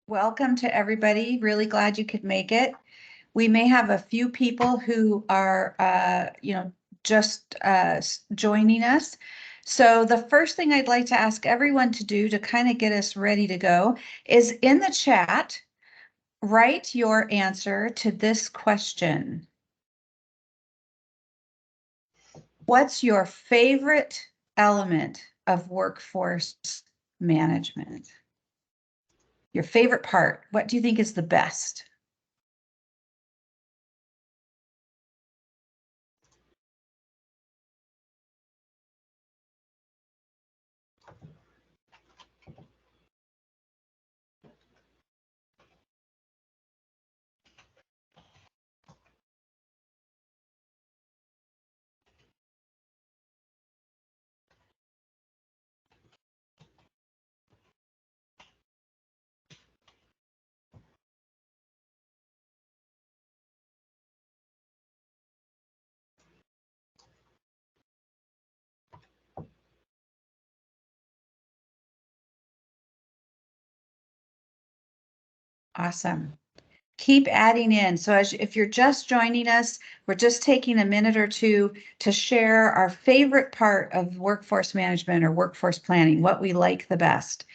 Welcome to everybody. Really glad you could make it. We may have a few people who are, just joining us. So the first thing I'd like to ask everyone to do to kind of get us ready to go is in the chat, write your answer to this question. What's your favorite element of workforce management? Your favorite part? What do you think is the best? Awesome. Keep adding in. So if you're just joining us, we're just taking a minute or two to share our favorite part of workforce management or workforce planning, what we like the best.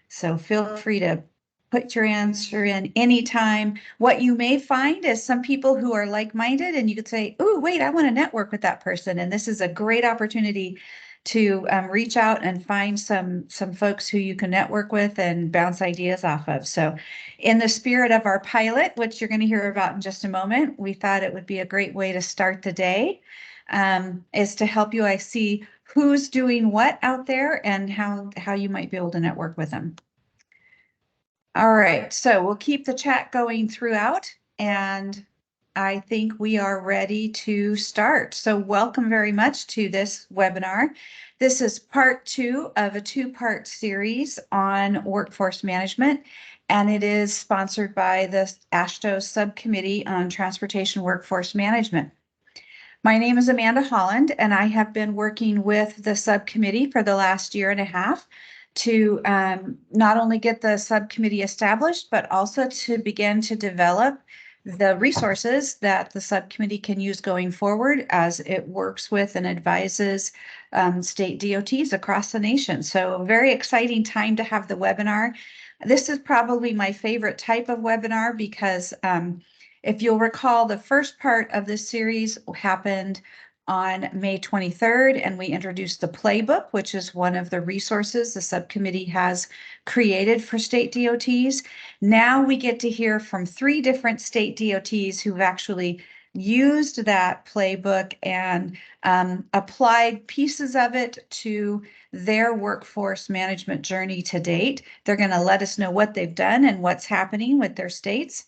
So feel free to put your answer in anytime. What you may find is some people who are like-minded and you could say, oh, wait, I want to network with that person. And this is a great opportunity to reach out and find some folks who you can network with and bounce ideas off of. So in the spirit of our pilot, which you're going to hear about in just a moment, we thought it would be a great way to start the day, is to help you. I see who's doing what out there and how you might be able to network with them. All right, so we'll keep the chat going throughout, and I think we are ready to start. So welcome very much to this webinar. This is part 2 of a 2-part series on workforce management, and it is sponsored by the AASHTO Subcommittee on Transportation Workforce Management. My name is Amanda Holland, and I have been working with the subcommittee for the last year and a half to not only get the subcommittee established, but also to begin to develop the resources that the subcommittee can use going forward as it works with and advises state DOTs across the nation. So a very exciting time to have the webinar. This is probably my favorite type of webinar because if you'll recall, the first part of this series happened on May 23rd, and we introduced the Playbook, which is one of the resources the subcommittee has created for state DOTs. Now we get to hear from 3 different state DOTs who've actually used that Playbook and applied pieces of it to their workforce management journey to date. They're going to let us know what they've done and what's happening with their states.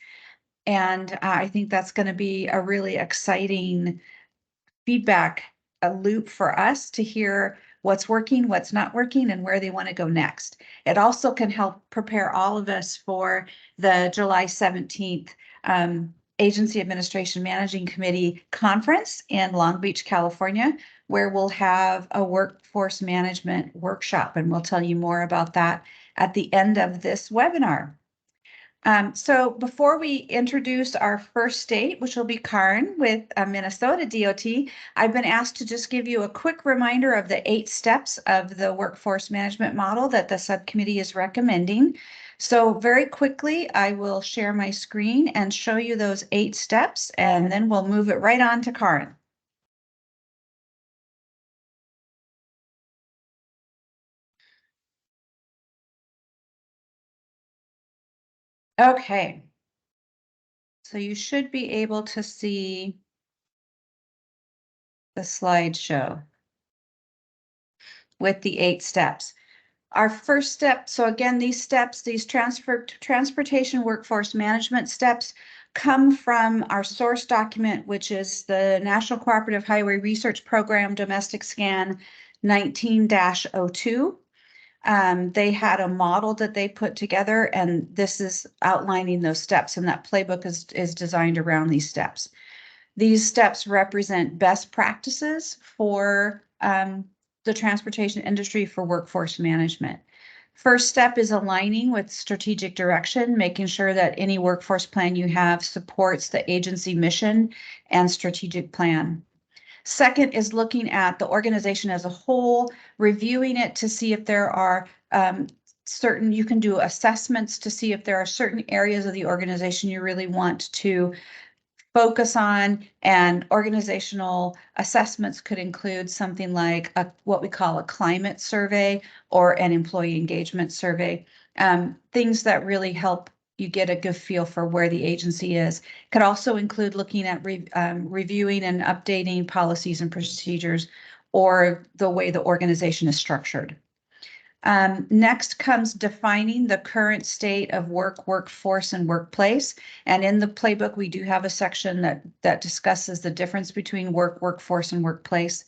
And I think that's going to be a really exciting feedback, a loop for us to hear what's working, what's not working, and where they want to go next. It also can help prepare all of us for the July 17th Agency Administration Managing Committee Conference in Long Beach, California, where we'll have a workforce management workshop, and we'll tell you more about that at the end of this webinar. So before we introduce our first state, which will be Karen with Minnesota DOT, I've been asked to just give you a quick reminder of the 8 steps of the workforce management model that the subcommittee is recommending. So very quickly, I will share my screen and show you those 8 steps, and then we'll move it right on to Karen. Okay. So you should be able to see the slideshow with the 8 steps. Our first step, so again, these steps, these transportation workforce management steps come from our source document, which is the National Cooperative Highway Research Program Domestic Scan 19-02. They had a model that they put together, and this is outlining those steps, and that playbook is designed around these steps. These steps represent best practices for the transportation industry for workforce management. First step is aligning with strategic direction, making sure that any workforce plan you have supports the agency mission and strategic plan. Second is looking at the organization as a whole, reviewing it to see if there are you can do assessments to see if there are certain areas of the organization you really want to focus on, and organizational assessments could include something like what we call a climate survey or an employee engagement survey, things that really help you get a good feel for where the agency is. Could also include looking at reviewing and updating policies and procedures or the way the organization is structured. Next comes defining the current state of work, workforce, and workplace. And in the playbook, we do have a section that discusses the difference between work, workforce, and workplace.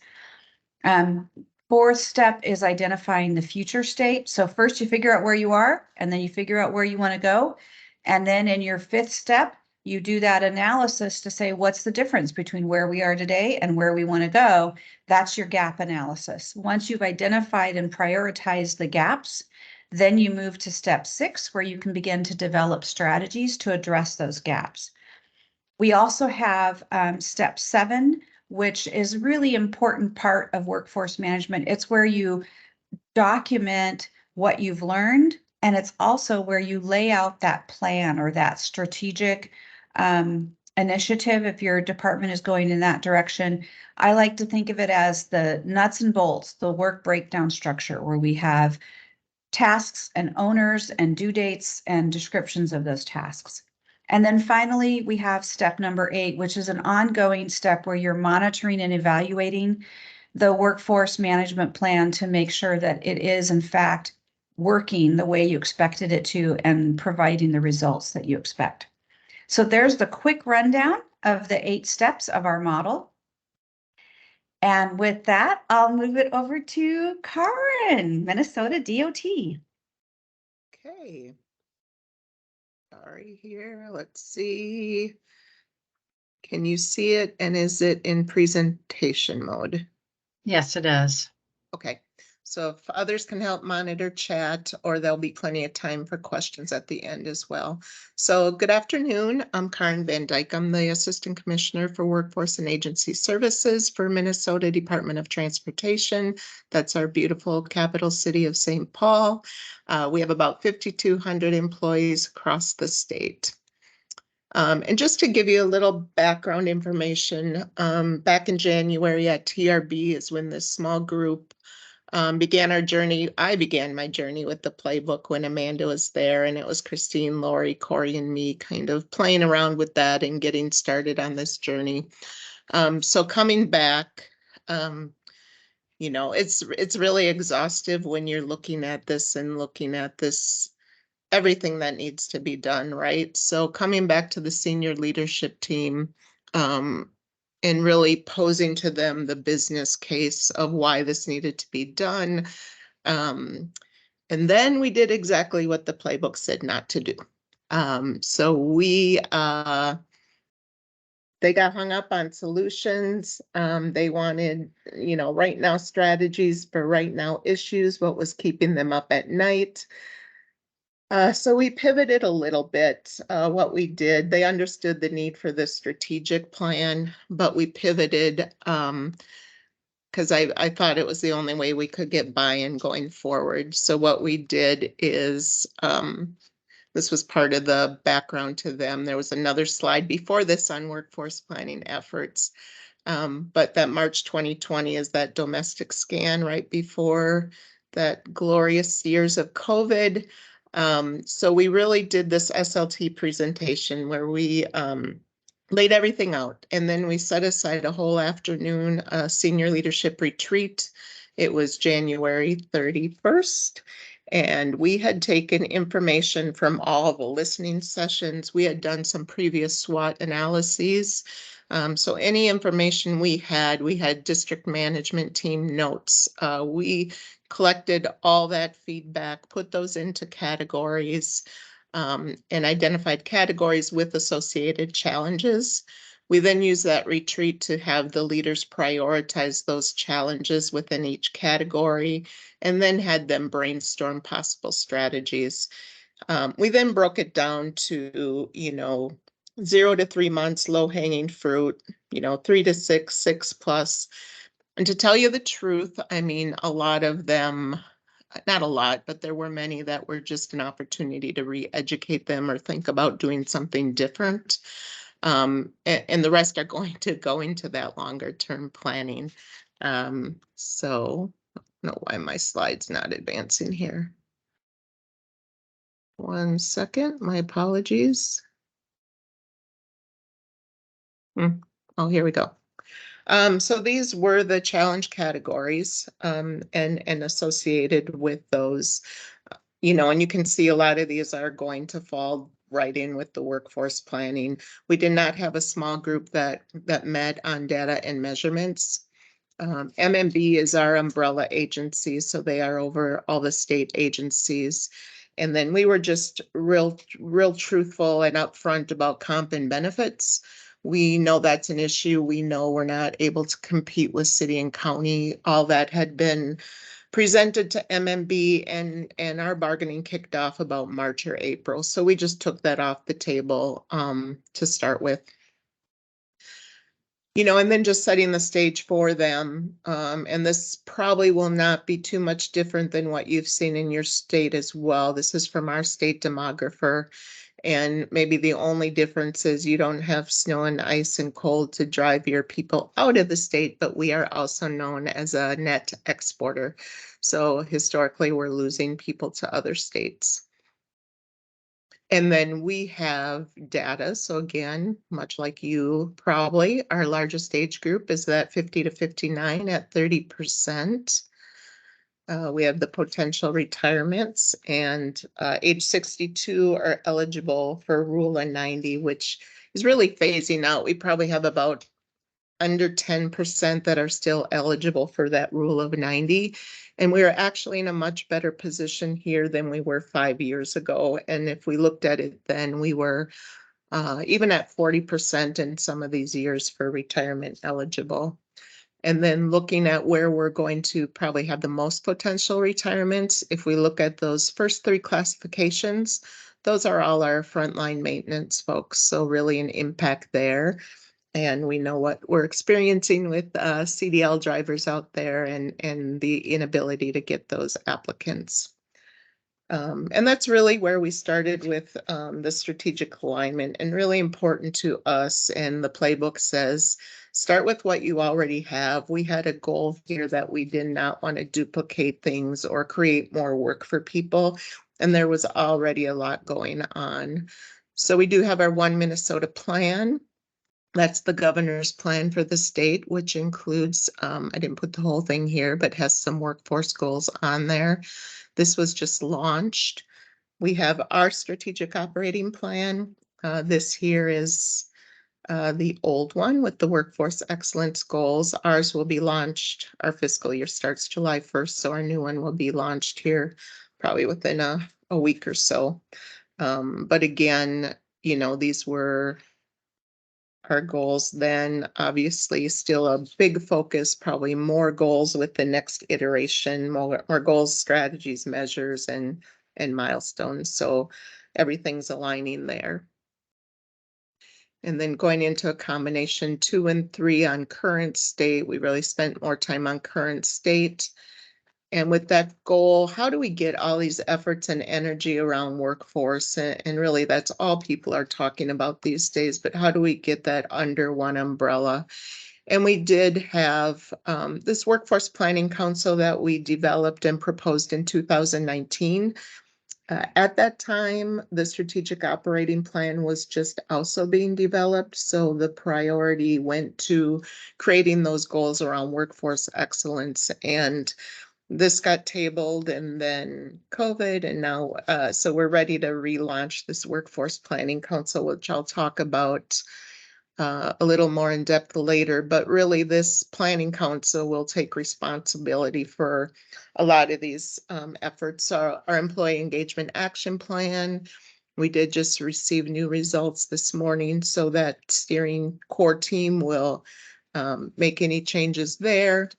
Fourth step is identifying the future state. So first you figure out where you are, and then you figure out where you want to go. And then in your fifth step, you do that analysis to say, what's the difference between where we are today and where we want to go? That's your gap analysis. Once you've identified and prioritized the gaps, then you move to step 6, where you can begin to develop strategies to address those gaps. We also have step 7, which is really important part of workforce management. It's where you document what you've learned, and it's also where you lay out that plan or that strategic initiative if your department is going in that direction. I like to think of it as the nuts and bolts, the work breakdown structure, where we have tasks and owners and due dates and descriptions of those tasks. And then finally, we have step number 8, which is an ongoing step where you're monitoring and evaluating the workforce management plan to make sure that it is, in fact, working the way you expected it to and providing the results that you expect. So there's the quick rundown of the 8 steps of our model. And with that, I'll move it over to Karen, Minnesota DOT. Okay. Sorry here. Let's see. Can you see it? And is it in presentation mode? Yes, it is. Okay. So if others can help monitor chat, or there'll be plenty of time for questions at the end as well. So good afternoon. I'm Karen Van Dyke. I'm the Assistant Commissioner for Workforce and Agency Services for Minnesota Department of Transportation. That's our beautiful capital city of St. Paul. We have about 5,200 employees across the state. And just to give you a little background information, back in January at TRB is when this small group began our journey. I began my journey with the playbook when Amanda was there, and it was Christine, Lori, Corey, and me kind of playing around with that and getting started on this journey. So coming back, you know, it's really exhaustive when you're looking at this everything that needs to be done, right? So coming back to the senior leadership team, and really posing to them the business case of why this needed to be done. And then we did exactly what the playbook said not to do. So they got hung up on solutions. They wanted, you know, right now strategies for right now issues, what was keeping them up at night. So we pivoted a little bit. What we did, they understood the need for this strategic plan, but we pivoted because I thought it was the only way we could get buy-in going forward. So what we did is, this was part of the background to them. There was another slide before this on workforce planning efforts. But that March 2020 is that domestic scan right before that glorious years of COVID. So we really did this SLT presentation where we laid everything out, and then we set aside a whole afternoon senior leadership retreat. It was January 31st, and we had taken information from all the listening sessions. We had done some previous SWOT analyses. So any information we had district management team notes. We collected all that feedback, put those into categories, and identified categories with associated challenges. We then use that retreat to have the leaders prioritize those challenges within each category and then had them brainstorm possible strategies. We then broke it down to, 0 to 3 months, low hanging fruit, 3 to 6, 6+. And to tell you the truth, I mean, a lot of them, not a lot, but there were many that were just an opportunity to re-educate them or think about doing something different. And the rest are going to go into that longer term planning. So I don't know why my slide's not advancing here. 1 second, my apologies. Oh, here we go. So these were the challenge categories and associated with those, and you can see a lot of these are going to fall right in with the workforce planning. We did not have a small group that met on data and measurements. MMB is our umbrella agency, so they are over all the state agencies. And then we were just real truthful and upfront about comp and benefits. We know that's an issue. We know we're not able to compete with city and county. All that had been presented to MMB and our bargaining kicked off about March or April. So we just took that off the table to start with. And then just setting the stage for them. And this probably will not be too much different than what you've seen in your state as well. This is from our state demographer. And maybe the only difference is you don't have snow and ice and cold to drive your people out of the state, but we are also known as a net exporter. So historically, we're losing people to other states. And then we have data. So again, much like you probably, our largest age group is that 50 to 59 at 30%. We have the potential retirements, and age 62 are eligible for Rule of 90, which is really phasing out. We probably have about under 10% that are still eligible for that Rule of 90. And we are actually in a much better position here than we were 5 years ago. And if we looked at it then, we were even at 40% in some of these years for retirement eligible. And then looking at where we're going to probably have the most potential retirements, if we look at those first 3 classifications, those are all our frontline maintenance folks. So really an impact there. And we know what we're experiencing with CDL drivers out there and the inability to get those applicants. And that's really where we started with the strategic alignment, and really important to us. And the playbook says, start with what you already have. We had a goal here that we did not want to duplicate things or create more work for people. And there was already a lot going on. So we do have our One Minnesota plan. That's the governor's plan for the state, which includes, I didn't put the whole thing here, but has some workforce goals on there. This was just launched. We have our strategic operating plan. This here is the old one with the workforce excellence goals. Ours will be launched, our fiscal year starts July 1st, so our new one will be launched here probably within a week or so. But again, these were our goals. Then obviously still a big focus, probably more goals with the next iteration, more goals, strategies, measures, and milestones. So everything's aligning there. And then going into a combination 2 and 3 on current state, we really spent more time on current state. And with that goal, how do we get all these efforts and energy around workforce? And really, that's all people are talking about these days, but how do we get that under one umbrella? And we did have this Workforce Planning Council that we developed and proposed in 2019. At that time, the strategic operating plan was just also being developed. So the priority went to creating those goals around workforce excellence. And this got tabled, and then COVID, and now so we're ready to relaunch this Workforce Planning Council, which I'll talk about a little more in depth later. But really, this planning council will take responsibility for a lot of these efforts. Our employee engagement action plan, We did just receive new results this morning, so that steering core team will make any changes there.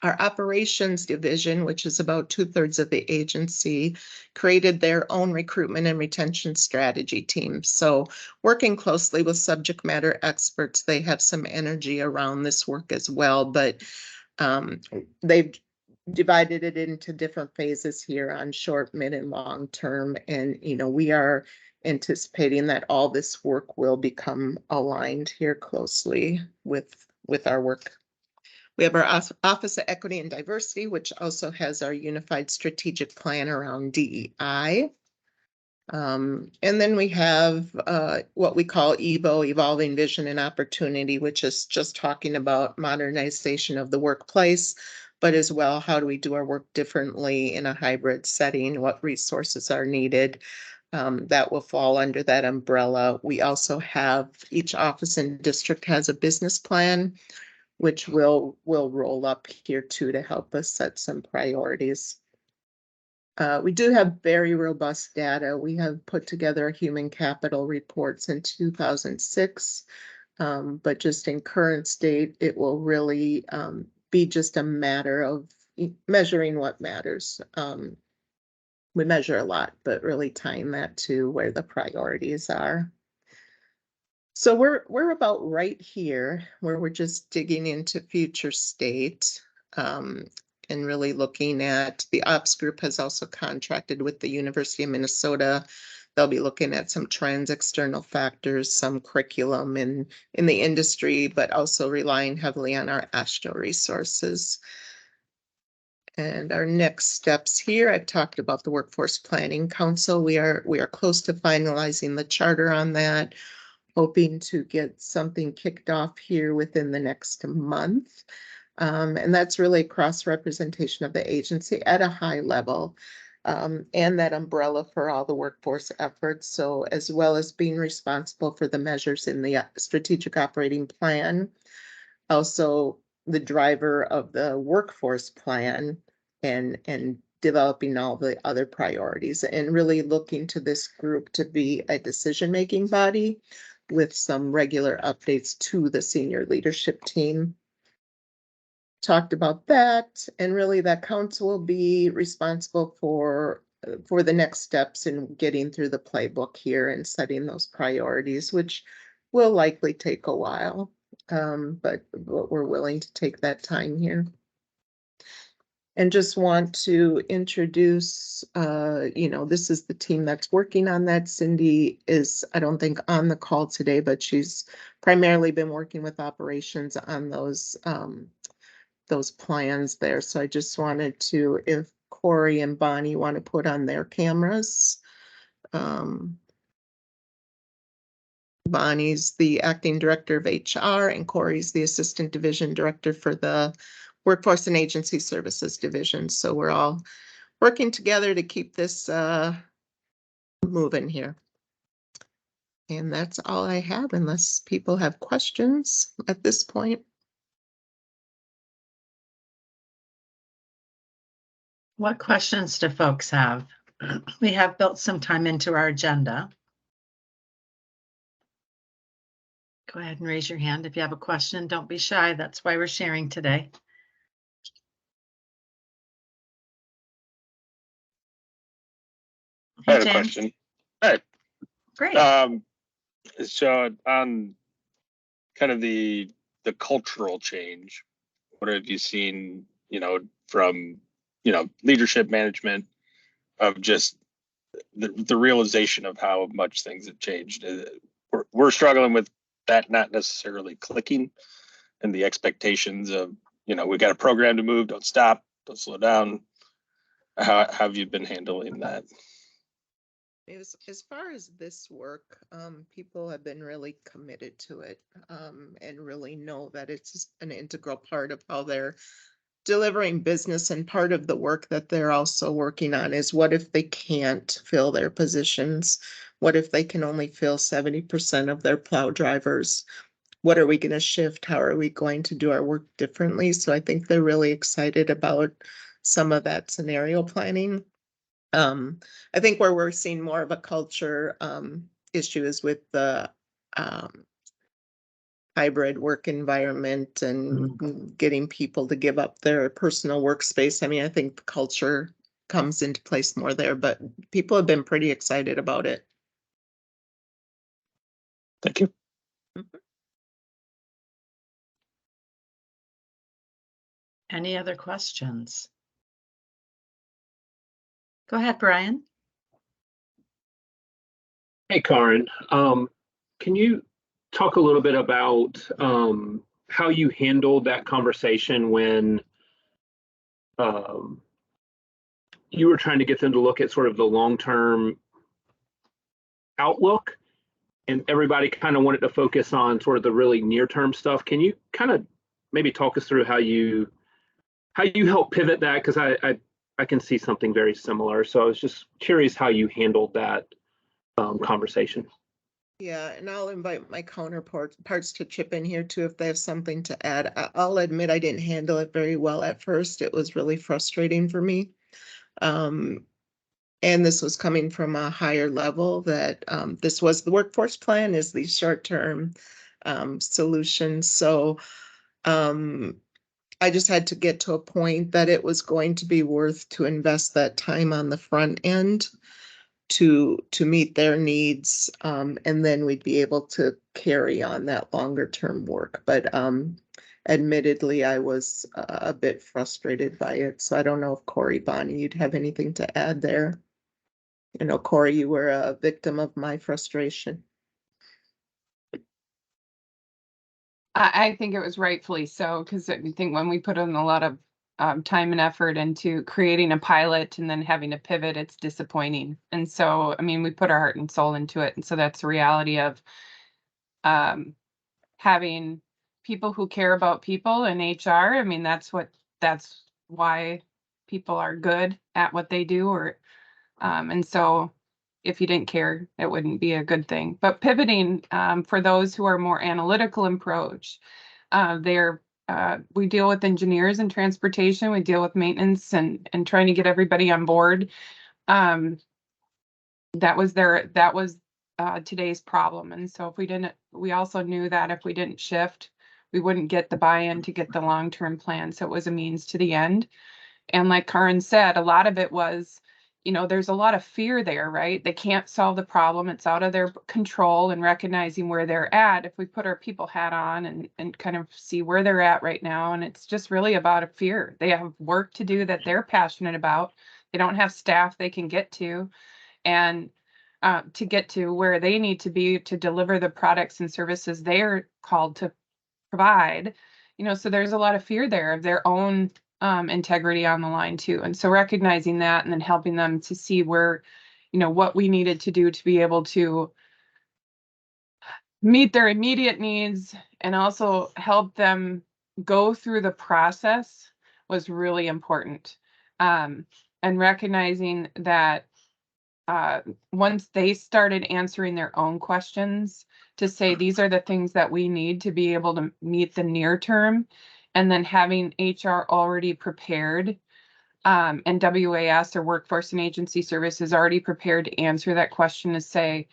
Our operations division, which is about 2/3 of the agency, created their own recruitment and retention strategy team. So working closely with subject matter experts, they have some energy around this work as well, but they've divided it into different phases here on short, mid, and long term. And, we are anticipating that all this work will become aligned here closely with our work. We have our Office of Equity and Diversity, which also has our unified strategic plan around DEI. And then we have what we call EVO, Evolving Vision and Opportunity, which is just talking about modernization of the workplace, but as well, how do we do our work differently in a hybrid setting? What resources are needed? That will fall under that umbrella. We also have, each office and district has a business plan, which will roll up here too to help us set some priorities. We do have very robust data. We have put together human capital reports in 2006, but just in current state, it will really be just a matter of measuring what matters. We measure a lot, but really tying that to where the priorities are. So we're about right here where we're just digging into future state, and really looking at, the ops group has also contracted with the University of Minnesota. They'll be looking at some trends, external factors, some curriculum in the industry, but also relying heavily on our AASHTO resources. And our next steps here, I've talked about the Workforce Planning Council. We are close to finalizing the charter on that, hoping to get something kicked off here within the next month. And that's really cross-representation of the agency at a high level, and that umbrella for all the workforce efforts. So as well as being responsible for the measures in the strategic operating plan, also the driver of the workforce plan, and developing all the other priorities, and really looking to this group to be a decision-making body with some regular updates to the senior leadership team. Talked about that, and really that council will be responsible for the next steps in getting through the playbook here and setting those priorities, which will likely take a while, but we're willing to take that time here. And just want to introduce, this is the team that's working on that. Cindy is, I don't think, on the call today, but she's primarily been working with operations on those plans there. So I just wanted to, if Corey and Bonnie want to put on their cameras. Bonnie's the acting director of HR, and Corey's the assistant division director for the Workforce and Agency Services division. So we're all working together to keep this moving here. And that's all I have, unless people have questions at this point. What questions do folks have? We have built some time into our agenda. Go ahead and raise your hand if you have a question. Don't be shy. That's why we're sharing today. I had a James. question. Hey, Great. so on kind of the cultural change, what have you seen, from, leadership management, of just the realization of how much things have changed? We're struggling with that not necessarily clicking, and the expectations of, we got a program to move, don't stop, don't slow down. How have you been handling that? As far as this work, people have been really committed to it, and really know that it's an integral part of how they're delivering business. And part of the work that they're also working on is, what if they can't fill their positions? What if they can only fill 70% of their plow drivers? What are we going to shift? How are we going to do our work differently? So I think they're really excited about some of that scenario planning. I think where we're seeing more of a culture issue is with the hybrid work environment and getting people to give up their personal workspace. I mean, I think the culture comes into place more there, but people have been pretty excited about it. Thank you. Any other questions? Go ahead, Brian. Hey, Karen. Can you talk a little bit about how you handled that conversation when you were trying to get them to look at sort of the long-term outlook, and everybody kind of wanted to focus on sort of the really near-term stuff? Can you kind of maybe talk us through how you help pivot that? Because I can see something very similar. So I was just curious how you handled that conversation. Yeah, and I'll invite my counterparts to chip in here too if they have something to add. I'll admit I didn't handle it very well at first. It was really frustrating for me. And this was coming from a higher level that this was the workforce plan, is these short-term solutions. So I just had to get to a point that it was going to be worth to invest that time on the front end to meet their needs, and then we'd be able to carry on that longer term work. But admittedly, I was a bit frustrated by it. So I don't know if Corey, Bonnie, you'd have anything to add there. You know, Corey, you were a victim of my frustration. I think it was rightfully so, because I think when we put in a lot of time and effort into creating a pilot and then having to pivot, it's disappointing. And so, I mean, we put our heart and soul into it. And so that's the reality of having people who care about people in HR. I mean, that's why people are good at what they do, or and so if you didn't care, it wouldn't be a good thing. But pivoting, for those who are more analytical approach, we deal with engineers and transportation, we deal with maintenance and trying to get everybody on board. That was today's problem. And so we also knew that if we didn't shift, we wouldn't get the buy-in to get the long-term plan. So it was a means to the end. And like Karen said, a lot of it was, there's a lot of fear there, right? They can't solve the problem. It's out of their control, and recognizing where they're at. If we put our people hat on and kind of see where they're at right now, and it's just really about a fear. They have work to do that they're passionate about. They don't have staff they can get to, and to get to where they need to be to deliver the products and services they're called to provide. So there's a lot of fear there of their own integrity on the line too. And so recognizing that and then helping them to see where, what we needed to do to be able to meet their immediate needs and also help them go through the process was really important. And recognizing that once they started answering their own questions, to say these are the things that we need to be able to meet the near term, and then having HR already prepared, and WAS, or Workforce and Agency Services, already prepared to answer that question, to say,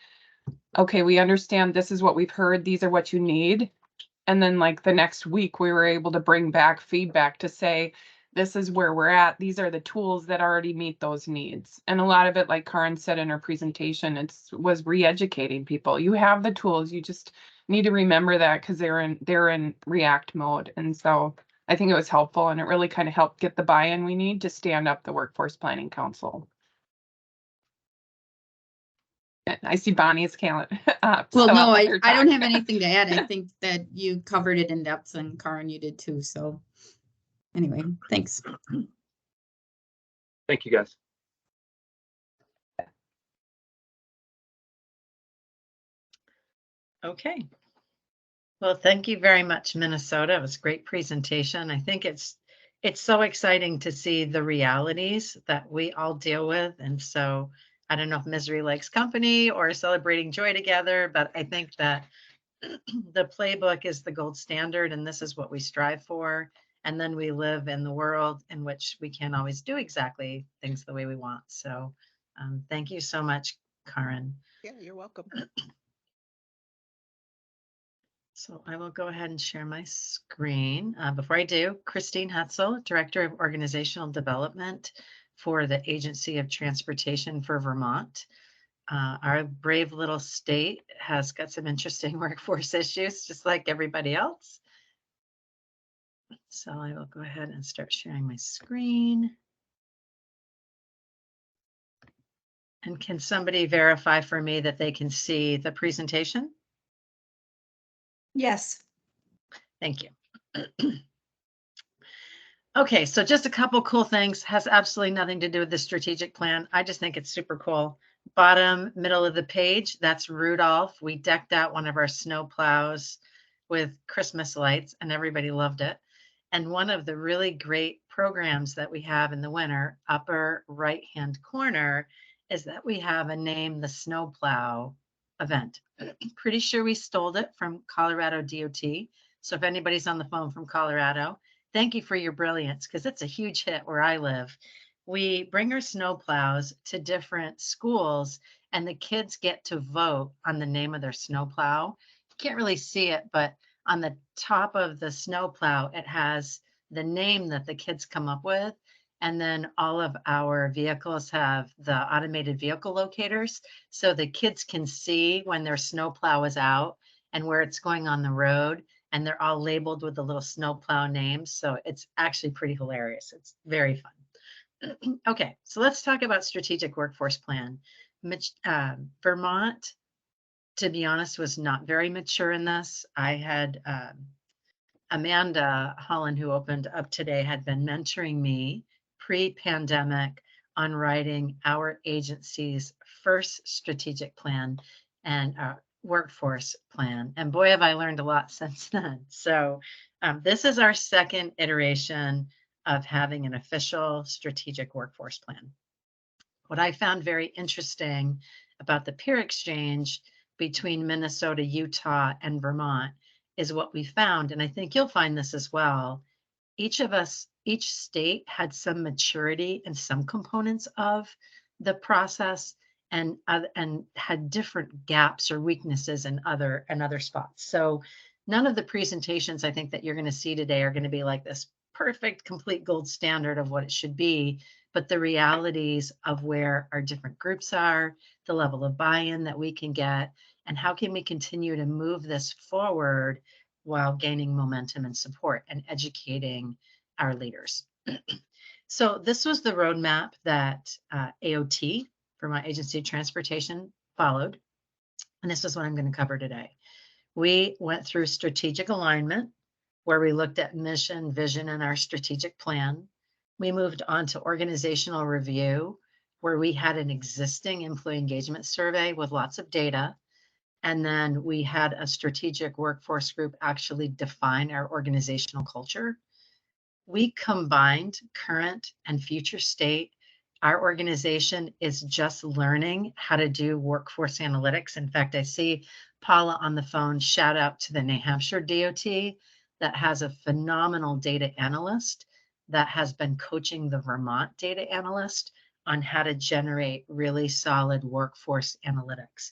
okay, we understand this is what we've heard, these are what you need. And then like the next week, we were able to bring back feedback to say, this is where we're at. These are the tools that already meet those needs. And a lot of it, like Karen said in her presentation, was re-educating people. You have the tools, you just need to remember that, because they're in react mode. And so I think it was helpful, and it really kind of helped get the buy-in we need to stand up the Workforce Planning Council. I see Bonnie's count. Well, so no, I'll I let her don't talk. have anything to add. I think that you covered it in depth, and Karen, you did too. So anyway, thanks. Thank you, guys. Okay. Well, thank you very much, Minnesota. It was a great presentation. I think it's so exciting to see the realities that we all deal with. And so I don't know if misery likes company or celebrating joy together, but I think that the playbook is the gold standard, and this is what we strive for. And then we live in the world in which we can't always do exactly things the way we want. So thank you so much, Karen. Yeah, you're welcome. So I will go ahead and share my screen. Before I do, Christine Hetzel, Director of Organizational Development for the Agency of Transportation for Vermont. Our brave little state has got some interesting workforce issues, just like everybody else. So I will go ahead and start sharing my screen. And can somebody verify for me that they can see the presentation? Yes. Thank you. Okay, so just a couple cool things. Has absolutely nothing to do with the strategic plan. I just think it's super cool. Bottom middle of the page, that's Rudolph. We decked out one of our snow plows with Christmas lights and everybody loved it. And one of the really great programs that we have in the winter, upper right-hand corner, is that we have a Name the Snowplow event. Pretty sure we stole it from Colorado DOT. So if anybody's on the phone from Colorado, thank you for your brilliance, because it's a huge hit where I live. We bring our snowplows to different schools and the kids get to vote on the name of their snowplow. You can't really see it, but on the top of the snowplow, it has the name that the kids come up with. And then all of our vehicles have the automated vehicle locators. So the kids can see when their snowplow is out and where it's going on the road. And they're all labeled with the little snowplow names. So it's actually pretty hilarious. It's very fun. Okay, so let's talk about strategic workforce plan. Vermont, to be honest, was not very mature in this. I had Amanda Holland, who opened up today, had been mentoring me pre-pandemic on writing our agency's first strategic plan and workforce plan. And boy, have I learned a lot since then. So this is our second iteration of having an official strategic workforce plan. What I found very interesting about the peer exchange between Minnesota, Utah, and Vermont is what we found, and I think you'll find this as well. Each state had some maturity in some components of the process and had different gaps or weaknesses in other spots. So none of the presentations I think that you're going to see today are going to be like this perfect, complete gold standard of what it should be, but the realities of where our different groups are, the level of buy-in that we can get, and how can we continue to move this forward while gaining momentum and support and educating our leaders. So this was the roadmap that AOT, Vermont Agency of Transportation, followed. And this is what I'm going to cover today. We went through strategic alignment, where we looked at mission, vision, and our strategic plan. We moved on to organizational review, where we had an existing employee engagement survey with lots of data. And then we had a strategic workforce group actually define our organizational culture. We combined current and future state. Our organization is just learning how to do workforce analytics. In fact, I see Paula on the phone. Shout out to the New Hampshire DOT that has a phenomenal data analyst that has been coaching the Vermont data analyst on how to generate really solid workforce analytics.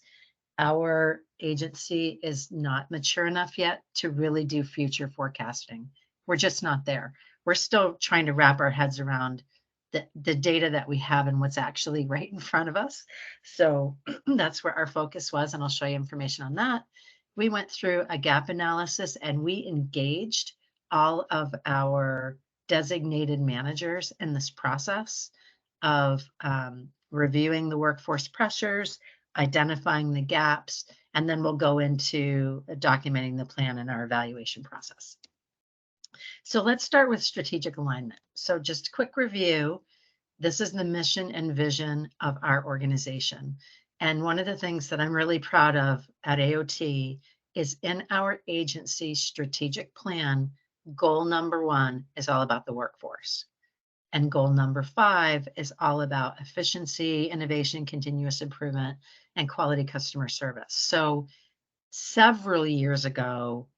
Our agency is not mature enough yet to really do future forecasting. We're just not there. We're still trying to wrap our heads around the data that we have and what's actually right in front of us. So that's where our focus was, and I'll show you information on that. We went through a gap analysis and we engaged all of our designated managers in this process of reviewing the workforce pressures, identifying the gaps, and then we'll go into documenting the plan and our evaluation process. So let's start with strategic alignment. So just a quick review. This is the mission and vision of our organization. And one of the things that I'm really proud of at AOT is in our agency strategic plan, goal number 1 is all about the workforce. And goal number 5 is all about efficiency, innovation, continuous improvement, and quality customer service. So several years ago,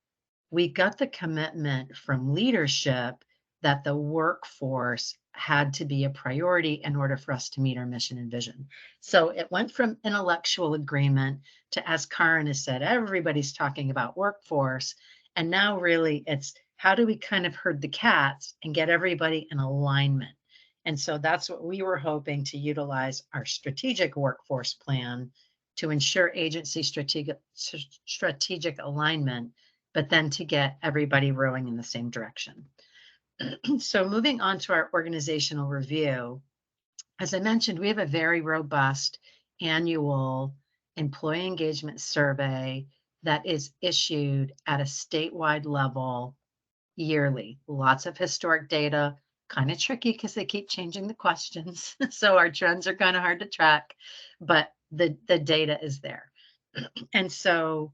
we got the commitment from leadership that the workforce had to be a priority in order for us to meet our mission and vision. So it went from intellectual agreement to, as Karen has said, everybody's talking about workforce. And now really it's how do we kind of herd the cats and get everybody in alignment? And so that's what we were hoping to utilize our strategic workforce plan to ensure agency strategic alignment, but then to get everybody rowing in the same direction. So moving on to our organizational review, as I mentioned, we have a very robust annual employee engagement survey that is issued at a statewide level yearly. Lots of historic data, kind of tricky because they keep changing the questions. So our trends are kind of hard to track, but the data is there. And so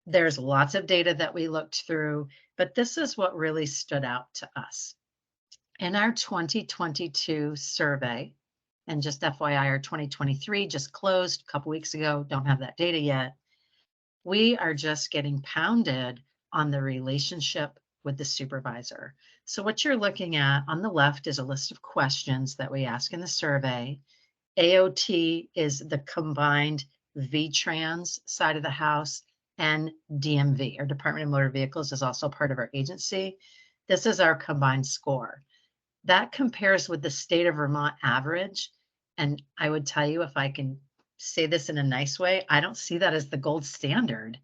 there's lots of data that we looked through, but this is what really stood out to us. In our 2022 survey, and just FYI, our 2023 just closed a couple weeks ago, don't have that data yet. We are just getting pounded on the relationship with the supervisor. So what you're looking at on the left is a list of questions that we ask in the survey. AOT is the combined VTrans side of the house, and DMV, our Department of Motor Vehicles, is also part of our agency. This is our combined score. That compares with the state of Vermont average. And I would tell you, if I can say this in a nice way, I don't see that as the gold standard.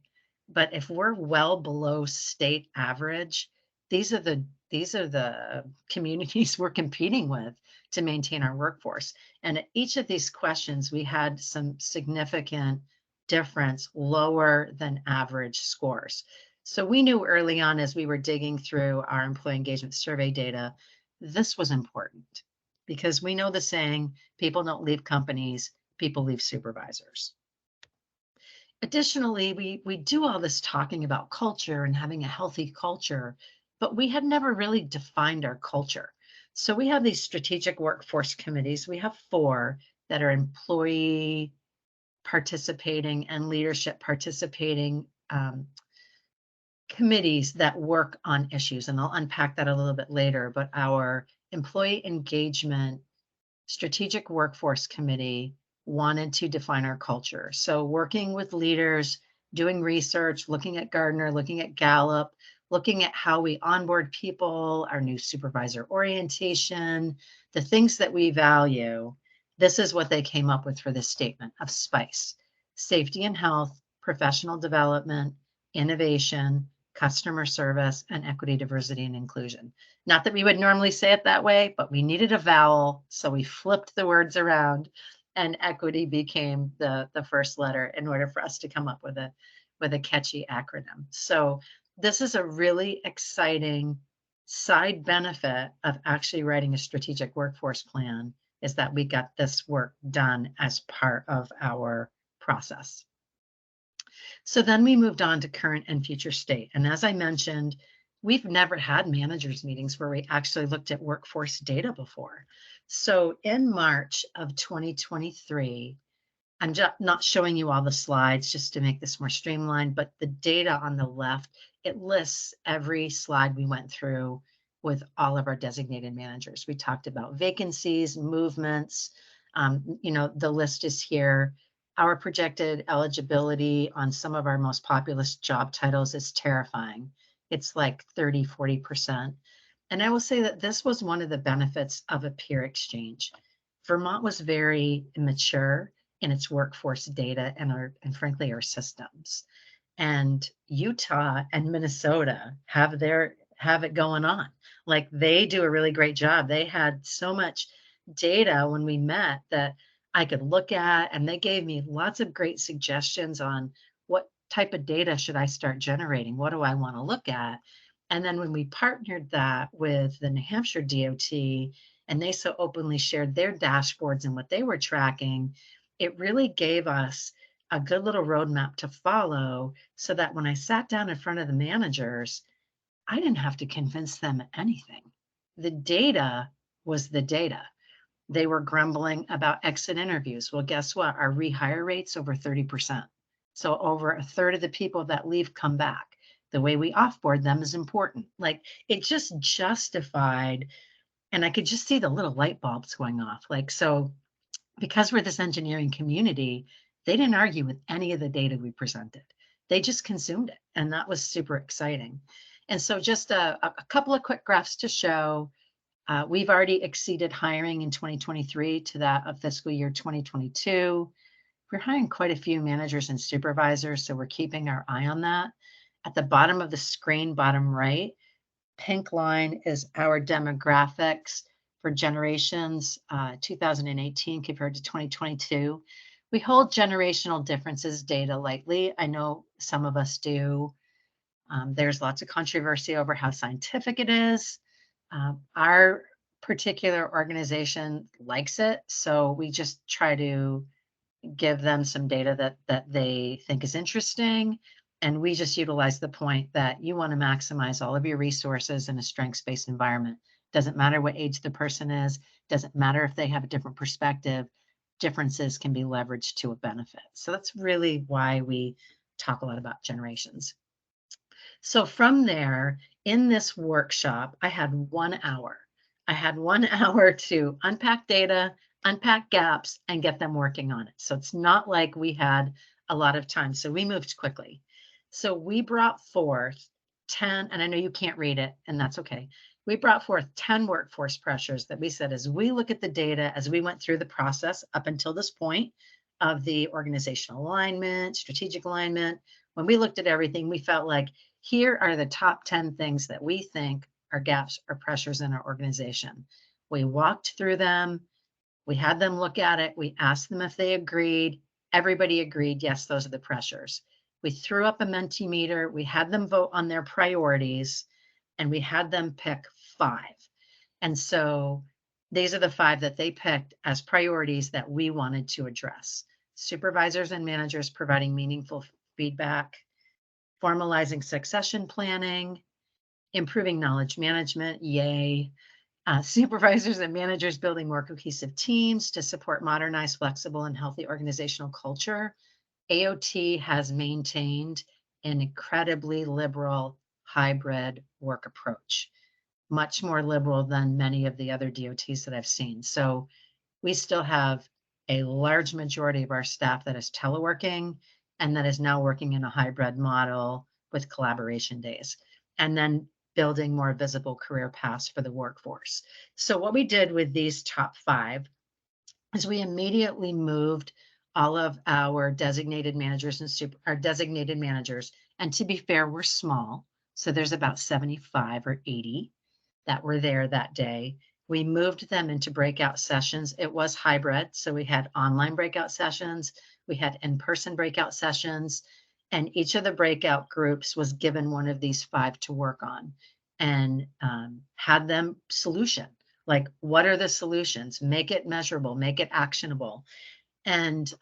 But if we're well below state average, these are the communities we're competing with to maintain our workforce. And at each of these questions, we had some significant difference, lower than average scores. So we knew early on as we were digging through our employee engagement survey data, this was important because we know the saying, people don't leave companies, people leave supervisors. Additionally, we do all this talking about culture and having a healthy culture, but we had never really defined our culture. So we have these strategic workforce committees. We have 4 that are employee participating and leadership participating committees that work on issues. And I'll unpack that a little bit later, but our employee engagement strategic workforce committee wanted to define our culture. So working with leaders, doing research, looking at Gardner, looking at Gallup, looking at how we onboard people, our new supervisor orientation, the things that we value. This is what they came up with for this statement of SPICE: safety and health, professional development, innovation, customer service, and equity, diversity, and inclusion. Not that we would normally say it that way, but we needed a vowel, so we flipped the words around, and equity became the first letter in order for us to come up with a catchy acronym. So this is a really exciting side benefit of actually writing a strategic workforce plan, is that we got this work done as part of our process. So then we moved on to current and future state. And as I mentioned, we've never had managers meetings where we actually looked at workforce data before. So in March of 2023, I'm just not showing you all the slides just to make this more streamlined, but the data on the left, it lists every slide we went through with all of our designated managers. We talked about vacancies, movements, the list is here. Our projected eligibility on some of our most populous job titles is terrifying. It's like 30–40%. And I will say that this was one of the benefits of a peer exchange. Vermont was very immature in its workforce data and frankly, our systems. And Utah and Minnesota have it going on. Like, they do a really great job. They had so much data when we met that I could look at, and they gave me lots of great suggestions on what type of data should I start generating? What do I want to look at? And then when we partnered that with the New Hampshire DOT, and they so openly shared their dashboards and what they were tracking, it really gave us a good little roadmap to follow, so that when I sat down in front of the managers, I didn't have to convince them anything. The data was the data. They were grumbling about exit interviews. Well, guess what? Our rehire rate's over 30%. So over a third of the people that leave come back. The way we offboard them is important. Like it just justified, and I could just see the little light bulbs going off. Like, so because we're this engineering community, they didn't argue with any of the data we presented. They just consumed it. And that was super exciting. And so just a couple of quick graphs to show, we've already exceeded hiring in 2023 to that of fiscal year 2022. We're hiring quite a few managers and supervisors, so we're keeping our eye on that. At the bottom of the screen, bottom right, pink line is our demographics for generations 2018 compared to 2022. We hold generational differences data lightly. I know some of us do. There's lots of controversy over how scientific it is. Our particular organization likes it, so we just try to give them some data that they think is interesting. And we just utilize the point that you want to maximize all of your resources in a strengths-based environment. Doesn't matter what age the person is, doesn't matter if they have a different perspective, differences can be leveraged to a benefit. So that's really why we talk a lot about generations. So from there, in this workshop, I had 1 hour. I had 1 hour to unpack data, unpack gaps, and get them working on it. So it's not like we had a lot of time. So we moved quickly. So we brought forth 10, and I know you can't read it, and that's okay. We brought forth 10 workforce pressures that we said, as we look at the data, as we went through the process up until this point of the organizational alignment, strategic alignment, when we looked at everything, we felt like here are the top 10 things that we think are gaps or pressures in our organization. We walked through them. We had them look at it. We asked them if they agreed. Everybody agreed, yes, those are the pressures. We threw up a Mentimeter. We had them vote on their priorities, and we had them pick 5. And so these are the 5 that they picked as priorities that we wanted to address. Supervisors and managers providing meaningful feedback, formalizing succession planning, improving knowledge management, yay. Supervisors and managers building more cohesive teams to support modernized, flexible, and healthy organizational culture. AOT has maintained an incredibly liberal hybrid work approach, much more liberal than many of the other DOTs that I've seen. So we still have a large majority of our staff that is teleworking and that is now working in a hybrid model with collaboration days, and then building more visible career paths for the workforce. So what we did with these top 5 is we immediately moved all of our designated managers and our designated managers. And to be fair, we're small. So there's about 75 or 80 that were there that day. We moved them into breakout sessions. It was hybrid. So we had online breakout sessions. We had in-person breakout sessions. And each of the breakout groups was given one of these 5 to work on, and had them solution. Like, what are the solutions? Make it measurable, make it actionable. And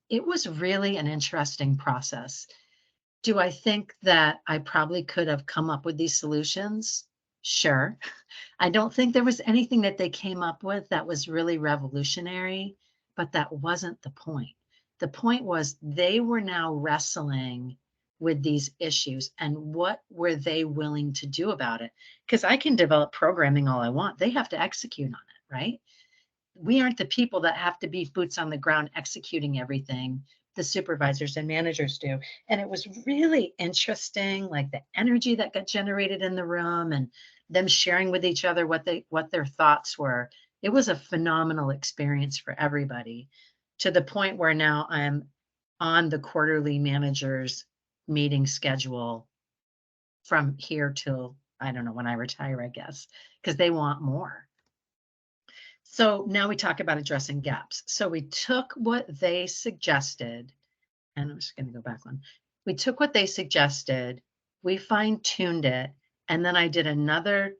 it was really an interesting process. Do I think that I probably could have come up with these solutions? Sure. I don't think there was anything that they came up with that was really revolutionary, but that wasn't the point. The point was they were now wrestling with these issues, and what were they willing to do about it? Because I can develop programming all I want. They have to execute on it, right? We aren't the people that have to be boots on the ground executing everything. The supervisors and managers do. And it was really interesting, like the energy that got generated in the room and them sharing with each other what their thoughts were. It was a phenomenal experience for everybody, to the point where now I'm on the quarterly managers meeting schedule from here till, I don't know, when I retire, I guess, because they want more. So now we talk about addressing gaps. So we took what they suggested, and I'm just going to go back one. We took what they suggested, we fine-tuned it, and then I did another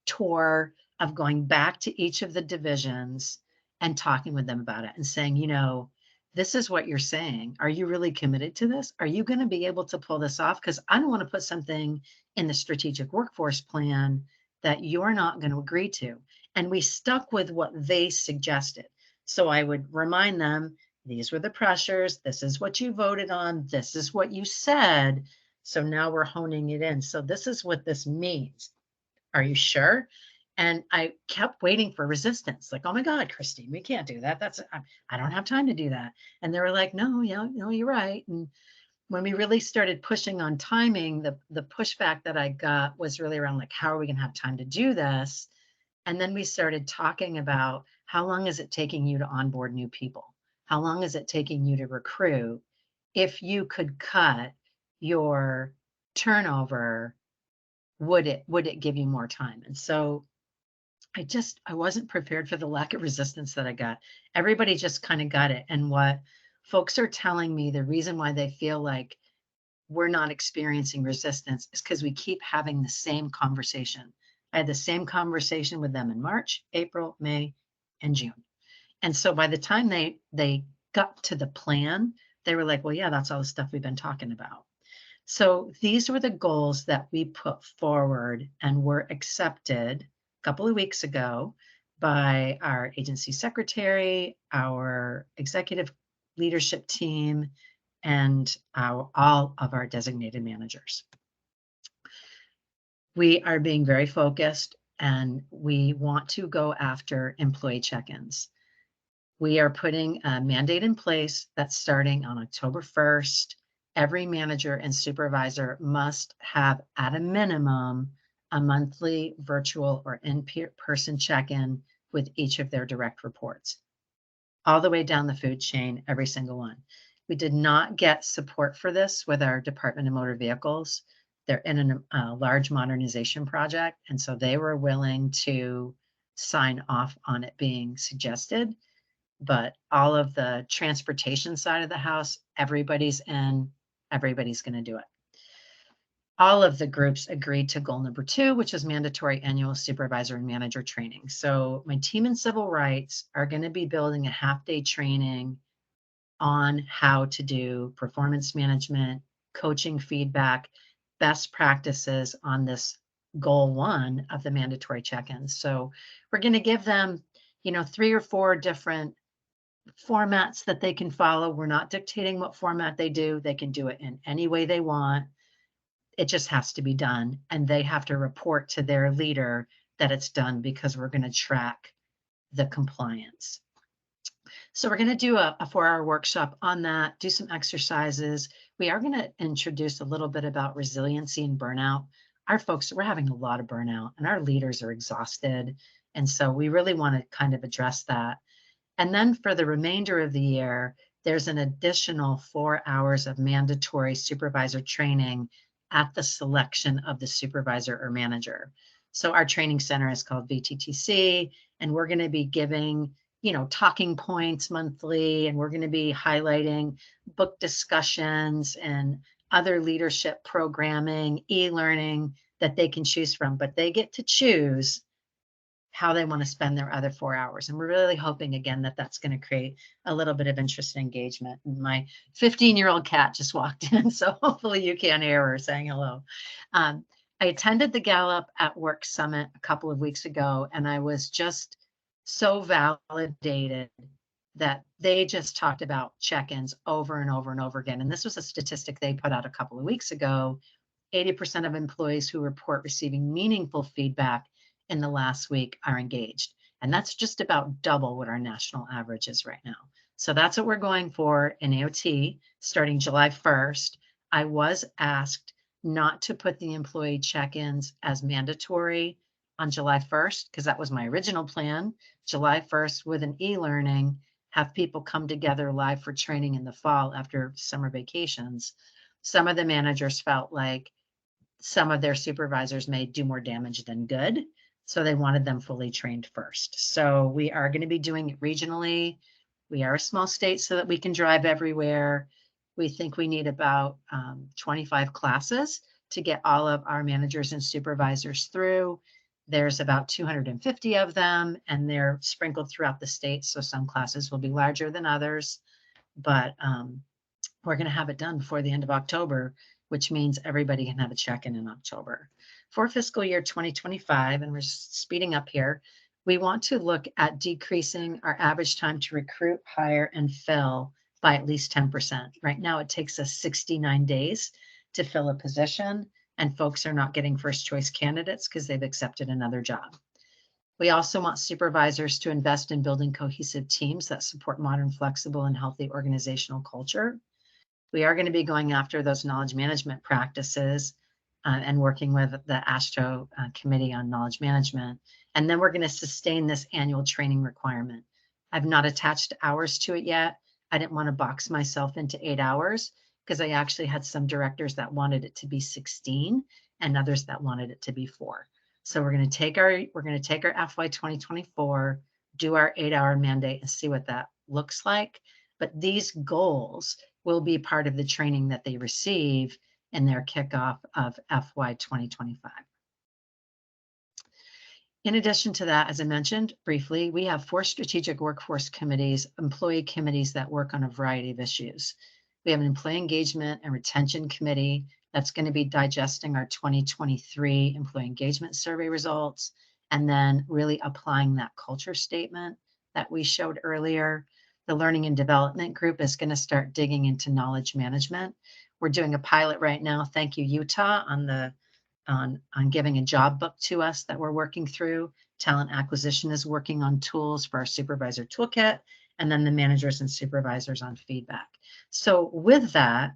tour of going back to each of the divisions and talking with them about it and saying, you know, this is what you're saying. Are you really committed to this? Are you going to be able to pull this off? Because I don't want to put something in the strategic workforce plan that you're not going to agree to. And we stuck with what they suggested. So I would remind them, these were the pressures. This is what you voted on. This is what you said. So now we're honing it in. So this is what this means. Are you sure? And I kept waiting for resistance. Like, oh my God, Christine, we can't do that. I don't have time to do that. And they were like, no, yeah, no, you're right. And when we really started pushing on timing, the pushback that I got was really around like, how are we going to have time to do this? And then we started talking about how long is it taking you to onboard new people? How long is it taking you to recruit? If you could cut your turnover, would it give you more time? And so I wasn't prepared for the lack of resistance that I got. Everybody just kind of got it. And what folks are telling me, the reason why they feel like we're not experiencing resistance is because we keep having the same conversation. I had the same conversation with them in March, April, May, and June. And so by the time they got to the plan, they were like, well, yeah, that's all the stuff we've been talking about. So these were the goals that we put forward and were accepted a couple of weeks ago by our agency secretary, our executive leadership team, and all of our designated managers. We are being very focused and we want to go after employee check-ins. We are putting a mandate in place that's starting on October 1st. Every manager and supervisor must have at a minimum a monthly virtual or in-person check-in with each of their direct reports, all the way down the food chain, every single one. We did not get support for this with our Department of Motor Vehicles. They're in a large modernization project, and so they were willing to sign off on it being suggested. But all of the transportation side of the house, everybody's in, everybody's going to do it. All of the groups agreed to goal number 2, which is mandatory annual supervisor and manager training. So my team in civil rights are going to be building a half-day training on how to do performance management, coaching feedback, best practices on this goal 1 of the mandatory check-ins. So we're going to give them, 3 or 4 different formats that they can follow. We're not dictating what format they do. They can do it in any way they want. It just has to be done. And they have to report to their leader that it's done because we're going to track the compliance. So we're going to do a 4-hour workshop on that, do some exercises. We are going to introduce a little bit about resiliency and burnout. Our folks, we're having a lot of burnout and our leaders are exhausted. And so we really want to kind of address that. And then for the remainder of the year, there's an additional 4 hours of mandatory supervisor training at the selection of the supervisor or manager. So our training center is called VTTC, and we're going to be giving, talking points monthly, and we're going to be highlighting book discussions and other leadership programming, e-learning that they can choose from, but they get to choose how they want to spend their other 4 hours. And we're really hoping, again, that that's going to create a little bit of interest and engagement. And my 15-year-old cat just walked in, so hopefully you can't hear her saying hello. I attended the Gallup at Work Summit a couple of weeks ago, and I was just so validated that they just talked about check-ins over and over and over again. And this was a statistic they put out a couple of weeks ago. 80% of employees who report receiving meaningful feedback in the last week are engaged. And that's just about double what our national average is right now. So that's what we're going for in AOT starting July 1st. I was asked not to put the employee check-ins as mandatory on July 1st, because that was my original plan. July 1st with an e-learning, have people come together live for training in the fall after summer vacations. Some of the managers felt like some of their supervisors may do more damage than good. So they wanted them fully trained first. So we are going to be doing it regionally. We are a small state so that we can drive everywhere. We think we need about 25 classes to get all of our managers and supervisors through. There's about 250 of them, and they're sprinkled throughout the state. So some classes will be larger than others, but we're going to have it done before the end of October, which means everybody can have a check-in in October. For fiscal year 2025, and we're speeding up here, we want to look at decreasing our average time to recruit, hire, and fill by at least 10%. Right now, it takes us 69 days to fill a position, and folks are not getting first choice candidates because they've accepted another job. We also want supervisors to invest in building cohesive teams that support modern, flexible, and healthy organizational culture. We are going to be going after those knowledge management practices and working with the ASTRO Committee on Knowledge Management. And then we're going to sustain this annual training requirement. I've not attached hours to it yet. I didn't want to box myself into 8 hours because I actually had some directors that wanted it to be 16 and others that wanted it to be 4. So we're going to take our FY 2024, do our 8-hour mandate and see what that looks like. But these goals will be part of the training that they receive in their kickoff of FY 2025. In addition to that, as I mentioned briefly, we have 4 strategic workforce committees, employee committees that work on a variety of issues. We have an employee engagement and retention committee that's going to be digesting our 2023 employee engagement survey results and then really applying that culture statement that we showed earlier. The learning and development group is going to start digging into knowledge management. We're doing a pilot right now. Thank you, Utah, on giving a job book to us that we're working through. Talent acquisition is working on tools for our supervisor toolkit, and then the managers and supervisors on feedback. So with that,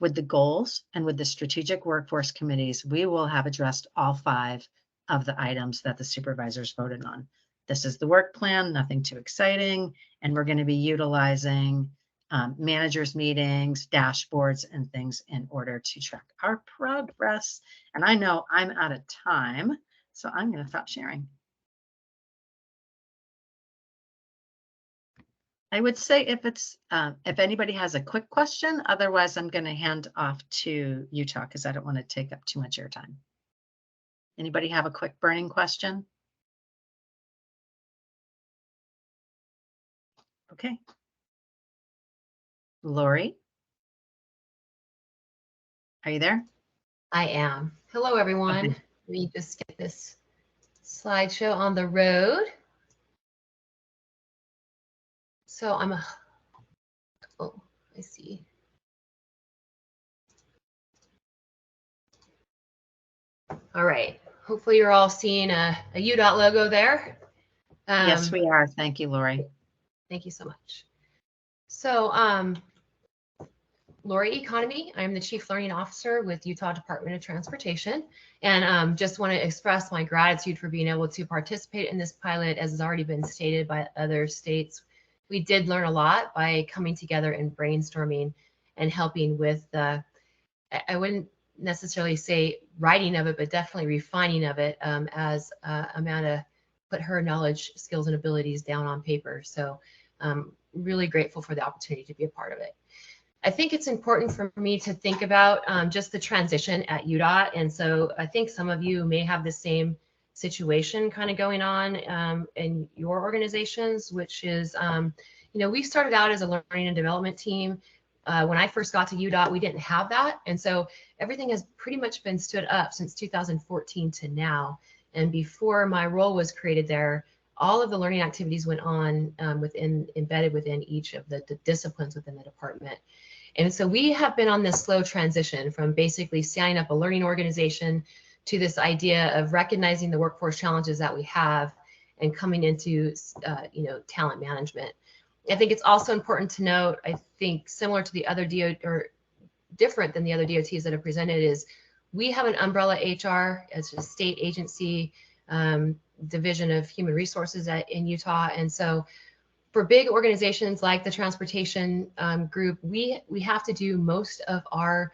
with the goals and with the strategic workforce committees, we will have addressed all 5 of the items that the supervisors voted on. This is the work plan, nothing too exciting. And we're going to be utilizing managers meetings, dashboards, and things in order to track our progress. And I know I'm out of time, so I'm going to stop sharing. I would say if anybody has a quick question, otherwise I'm going to hand off to Utah because I don't want to take up too much airtime. Anybody have a quick burning question? Okay. Lori, are you there? I am. Hello, everyone. Okay. Let me just get this slideshow on the road. So oh, I see. All right. Hopefully you're all seeing a UDOT logo there. Yes, we are. Thank you, Lori. Thank you so much. So, Lori Economy, I'm the Chief Learning Officer with Utah Department of Transportation, and just want to express my gratitude for being able to participate in this pilot. As has already been stated by other states, we did learn a lot by coming together and brainstorming and helping with the, I wouldn't necessarily say writing of it, but definitely refining of it as Amanda put her knowledge, skills, and abilities down on paper. So really grateful for the opportunity to be a part of it. I think it's important for me to think about just the transition at UDOT. And so I think some of you may have the same situation kind of going on in your organizations, which is, you know, we started out as a learning and development team. When I first got to UDOT, we didn't have that. And so everything has pretty much been stood up since 2014 to now. And before my role was created there, all of the learning activities went on embedded within each of the disciplines within the department. And so we have been on this slow transition from basically signing up a learning organization to this idea of recognizing the workforce challenges that we have and coming into, you know, talent management. I think it's also important to note, I think similar to the other DOT, or different than the other DOTs that have presented, is we have an umbrella HR as a state agency, division of human resources in Utah. And so for big organizations like the transportation group, we have to do most of our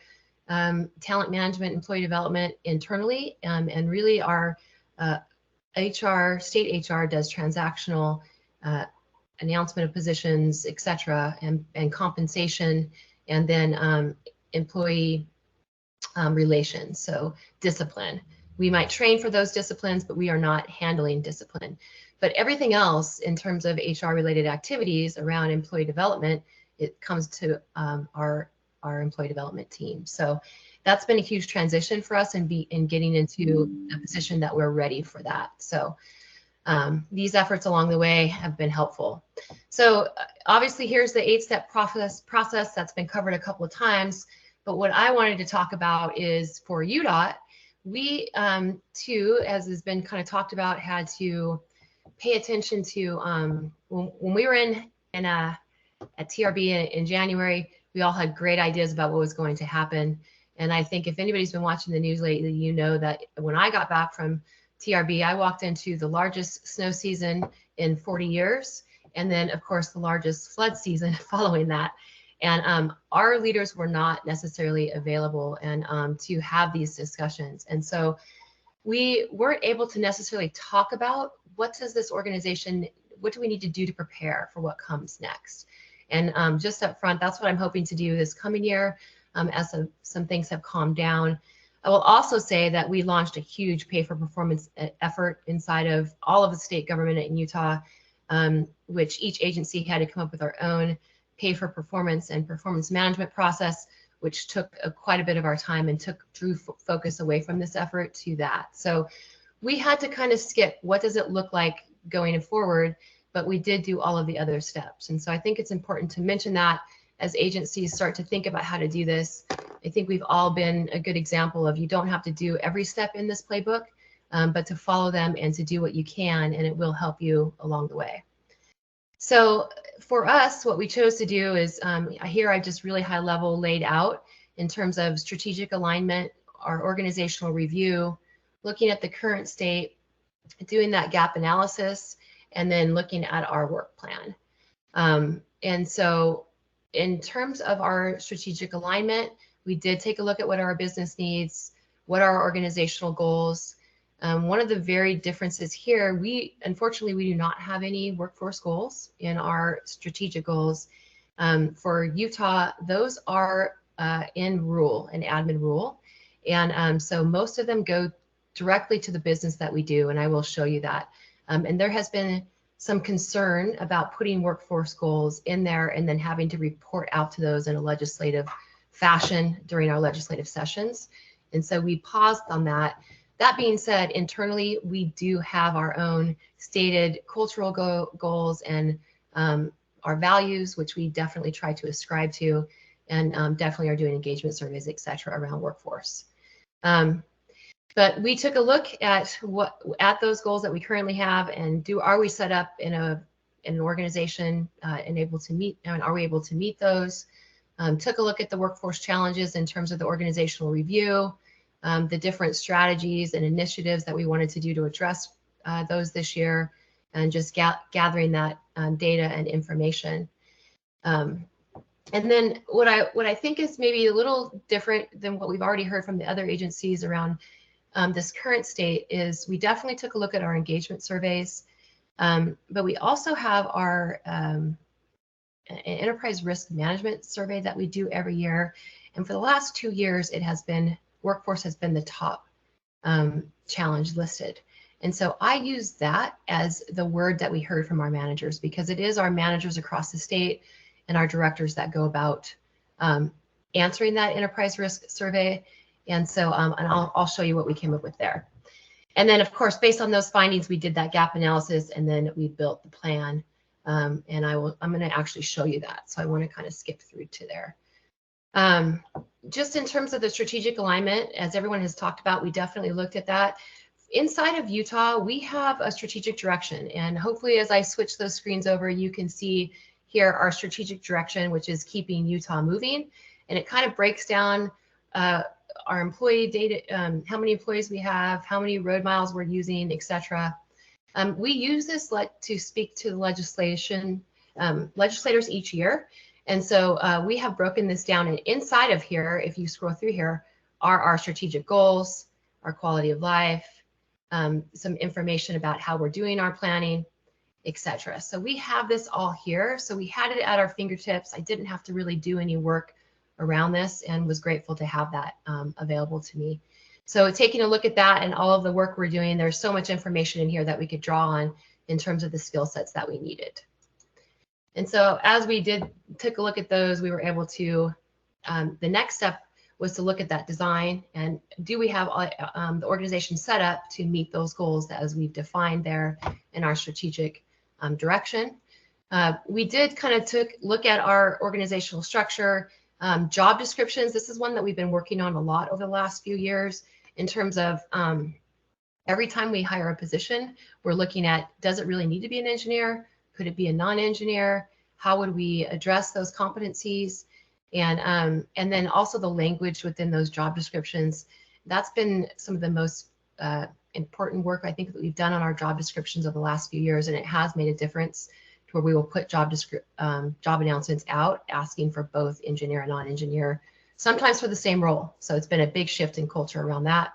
talent management, employee development internally, and really our HR, state HR does transactional announcement of positions, et cetera, and compensation, and then employee relations, so discipline. We might train for those disciplines, but we are not handling discipline. But everything else in terms of HR related activities around employee development, it comes to our employee development team. So that's been a huge transition for us in getting into a position that we're ready for that. So these efforts along the way have been helpful. So obviously here's the 8-step process that's been covered a couple of times. But what I wanted to talk about is for UDOT, we too, as has been kind of talked about, had to pay attention to when we were at TRB in January, we all had great ideas about what was going to happen. And I think if anybody's been watching the news lately, you know that when I got back from TRB, I walked into the largest snow season in 40 years. And then, of course, the largest flood season following that. And our leaders were not necessarily available and to have these discussions. And so we weren't able to necessarily talk about what do we need to do to prepare for what comes next. And just up front, that's what I'm hoping to do this coming year as some things have calmed down. I will also say that we launched a huge pay for performance effort inside of all of the state government in Utah, which each agency had to come up with our own pay for performance and performance management process, which took quite a bit of our time and drew focus away from this effort to that. So we had to kind of skip what does it look like going forward, but we did do all of the other steps. And so I think it's important to mention that as agencies start to think about how to do this. I think we've all been a good example of you don't have to do every step in this playbook, but to follow them and to do what you can, and it will help you along the way. So for us, what we chose to do is here I just really high level laid out in terms of strategic alignment, our organizational review, looking at the current state, doing that gap analysis, and then looking at our work plan. And so in terms of our strategic alignment, we did take a look at what our business needs, what are our organizational goals. One of the very differences here, unfortunately, we do not have any workforce goals in our strategic goals. For Utah, those are in rule, an admin rule. And so most of them go directly to the business that we do, and I will show you that. And there has been some concern about putting workforce goals in there and then having to report out to those in a legislative fashion during our legislative sessions. And so we paused on that. That being said, internally, we do have our own stated cultural goals and our values, which we definitely try to ascribe to, and definitely are doing engagement surveys, et cetera, around workforce. But we took a look at those goals that we currently have, and are we set up in an organization and able to meet? And are we able to meet those? Took a look at the workforce challenges in terms of the organizational review, the different strategies and initiatives that we wanted to do to address those this year, and just gathering that data and information. And then what I think is maybe a little different than what we've already heard from the other agencies around this current state is we definitely took a look at our engagement surveys, but we also have our enterprise risk management survey that we do every year. And for the last 2 years, workforce has been the top challenge listed. And so I use that as the word that we heard from our managers, because it is our managers across the state and our directors that go about answering that enterprise risk survey. And so and I'll show you what we came up with there. And then, of course, based on those findings, we did that gap analysis, and then we built the plan. And I'm going to actually show you that. So I want to kind of skip through to there. Just in terms of the strategic alignment, as everyone has talked about, we definitely looked at that. Inside of Utah, we have a strategic direction, and hopefully as I switch those screens over, you can see here our strategic direction, which is keeping Utah moving. And it kind of breaks down our employee data, how many employees we have, how many road miles we're using, etc. We use this to speak to the legislators each year. And so we have broken this down, and inside of here, if you scroll through here, are our strategic goals, our quality of life, some information about how we're doing our planning, etc. So we have this all here. So we had it at our fingertips. I didn't have to really do any work around this, and was grateful to have that available to me. So taking a look at that and all of the work we're doing, there's so much information in here that we could draw on in terms of the skill sets that we needed. And so as we took a look at those, we were able to, the next step was to look at that design and do we have the organization set up to meet those goals as we've defined there in our strategic direction. We did kind of look at our organizational structure. Job descriptions, this is one that we've been working on a lot over the last few years in terms of every time we hire a position, we're looking at, does it really need to be an engineer? Could it be a non-engineer? How would we address those competencies? And then also the language within those job descriptions. That's been some of the most important work I think that we've done on our job descriptions over the last few years, and it has made a difference to where we will put job announcements out asking for both engineer and non-engineer, sometimes for the same role. So it's been a big shift in culture around that.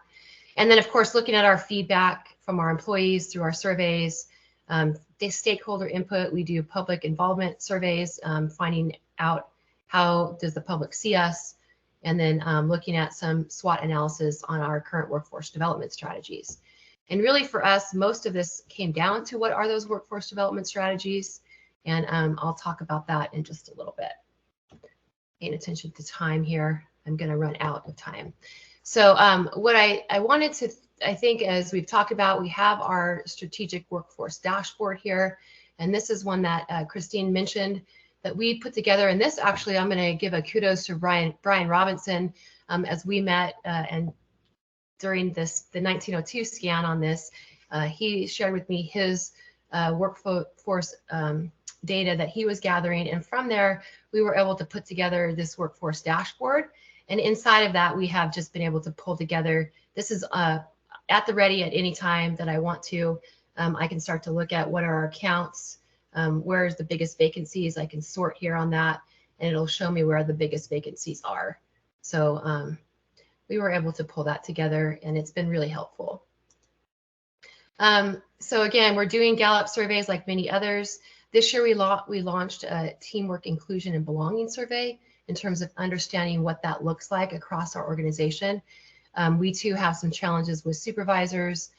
And then, of course, looking at our feedback from our employees through our surveys, the stakeholder input, we do public involvement surveys, finding out how does the public see us, and then looking at some SWOT analysis on our current workforce development strategies. And really for us, most of this came down to what are those workforce development strategies, and I'll talk about that in just a little bit. Paying attention to time here, I'm going to run out of time. So what I wanted to, I think as we've talked about, we have our strategic workforce dashboard here, and this is one that Christine mentioned that we put together. And this actually, I'm going to give a kudos to Brian Robinson as we met and during the 1902 scan on this, he shared with me his workforce data that he was gathering. And from there, we were able to put together this workforce dashboard. And inside of that, we have just been able to pull together, this is at the ready at any time that I want to. I can start to look at what are our counts, where's the biggest vacancies. I can sort here on that, and it'll show me where the biggest vacancies are. So we were able to pull that together, and it's been really helpful. So again, we're doing Gallup surveys like many others. This year we launched a teamwork, inclusion, and belonging survey in terms of understanding what that looks like across our organization. We too have some challenges with supervisors,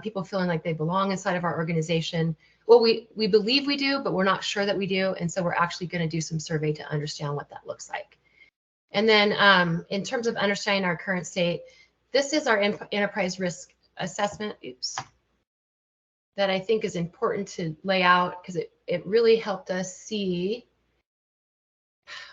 people feeling like they belong inside of our organization. Well, we believe we do, but we're not sure that we do. And so we're actually going to do some survey to understand what that looks like. And then in terms of understanding our current state, this is our enterprise risk assessment, that I think is important to lay out because it really helped us see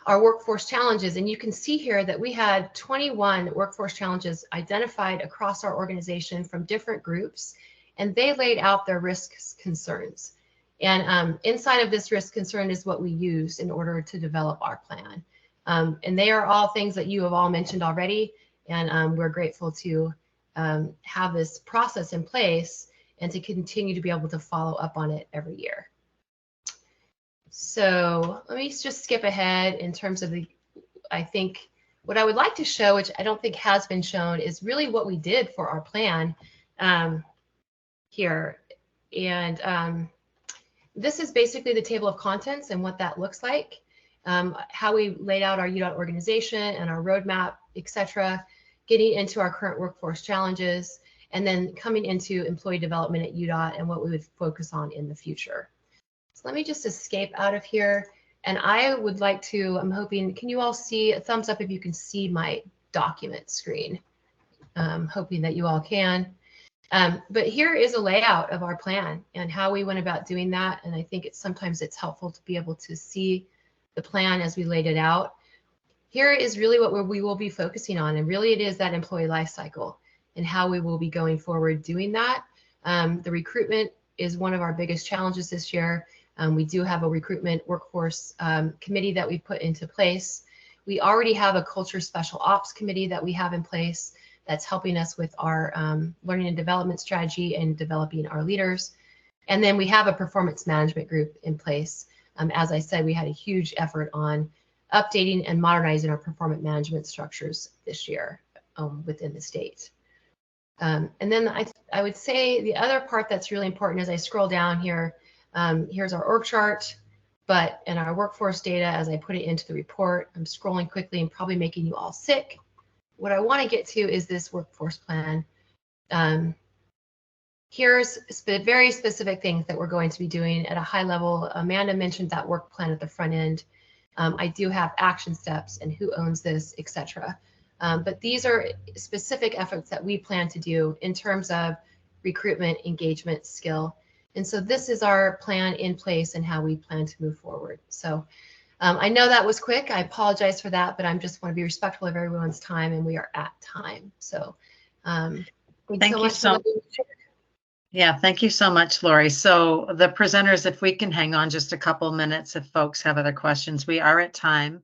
our workforce challenges. And you can see here that we had 21 workforce challenges identified across our organization from different groups, and they laid out their risks concerns. And inside of this risk concern is what we use in order to develop our plan. And they are all things that you have all mentioned already. And we're grateful to have this process in place and to continue to be able to follow up on it every year. So let me just skip ahead in terms of the, I think what I would like to show, which I don't think has been shown, is really what we did for our plan here. And this is basically the table of contents and what that looks like, how we laid out our UDOT organization and our roadmap, etc., getting into our current workforce challenges, and then coming into employee development at UDOT and what we would focus on in the future. So let me just escape out of here. And I would like to, I'm hoping, can you all see a thumbs up if you can see my document screen? I'm hoping that you all can. But here is a layout of our plan and how we went about doing that. And I think sometimes it's helpful to be able to see the plan as we laid it out. Here is really what we will be focusing on. And really it is that employee life cycle and how we will be going forward doing that. The recruitment is one of our biggest challenges this year. We do have a recruitment workforce committee that we put into place. We already have a culture special ops committee that we have in place that's helping us with our learning and development strategy and developing our leaders. And then we have a performance management group in place. As I said, we had a huge effort on updating and modernizing our performance management structures this year within the state. And then I would say the other part that's really important as I scroll down here, here's our org chart, but in our workforce data, as I put it into the report, I'm scrolling quickly and probably making you all sick. What I want to get to is this workforce plan. Here's very specific things that we're going to be doing at a high level. Amanda mentioned that work plan at the front end. I do have action steps and who owns this, etc. But these are specific efforts that we plan to do in terms of recruitment, engagement, skill. And so this is our plan in place and how we plan to move forward. So I know that was quick. I apologize for that, but I'm just want to be respectful of everyone's time, and we are at time. So thank Thank so you much so- for letting me share. Yeah, thank you so much, Lori. So the presenters, if we can hang on just a couple minutes, if folks have other questions, we are at time.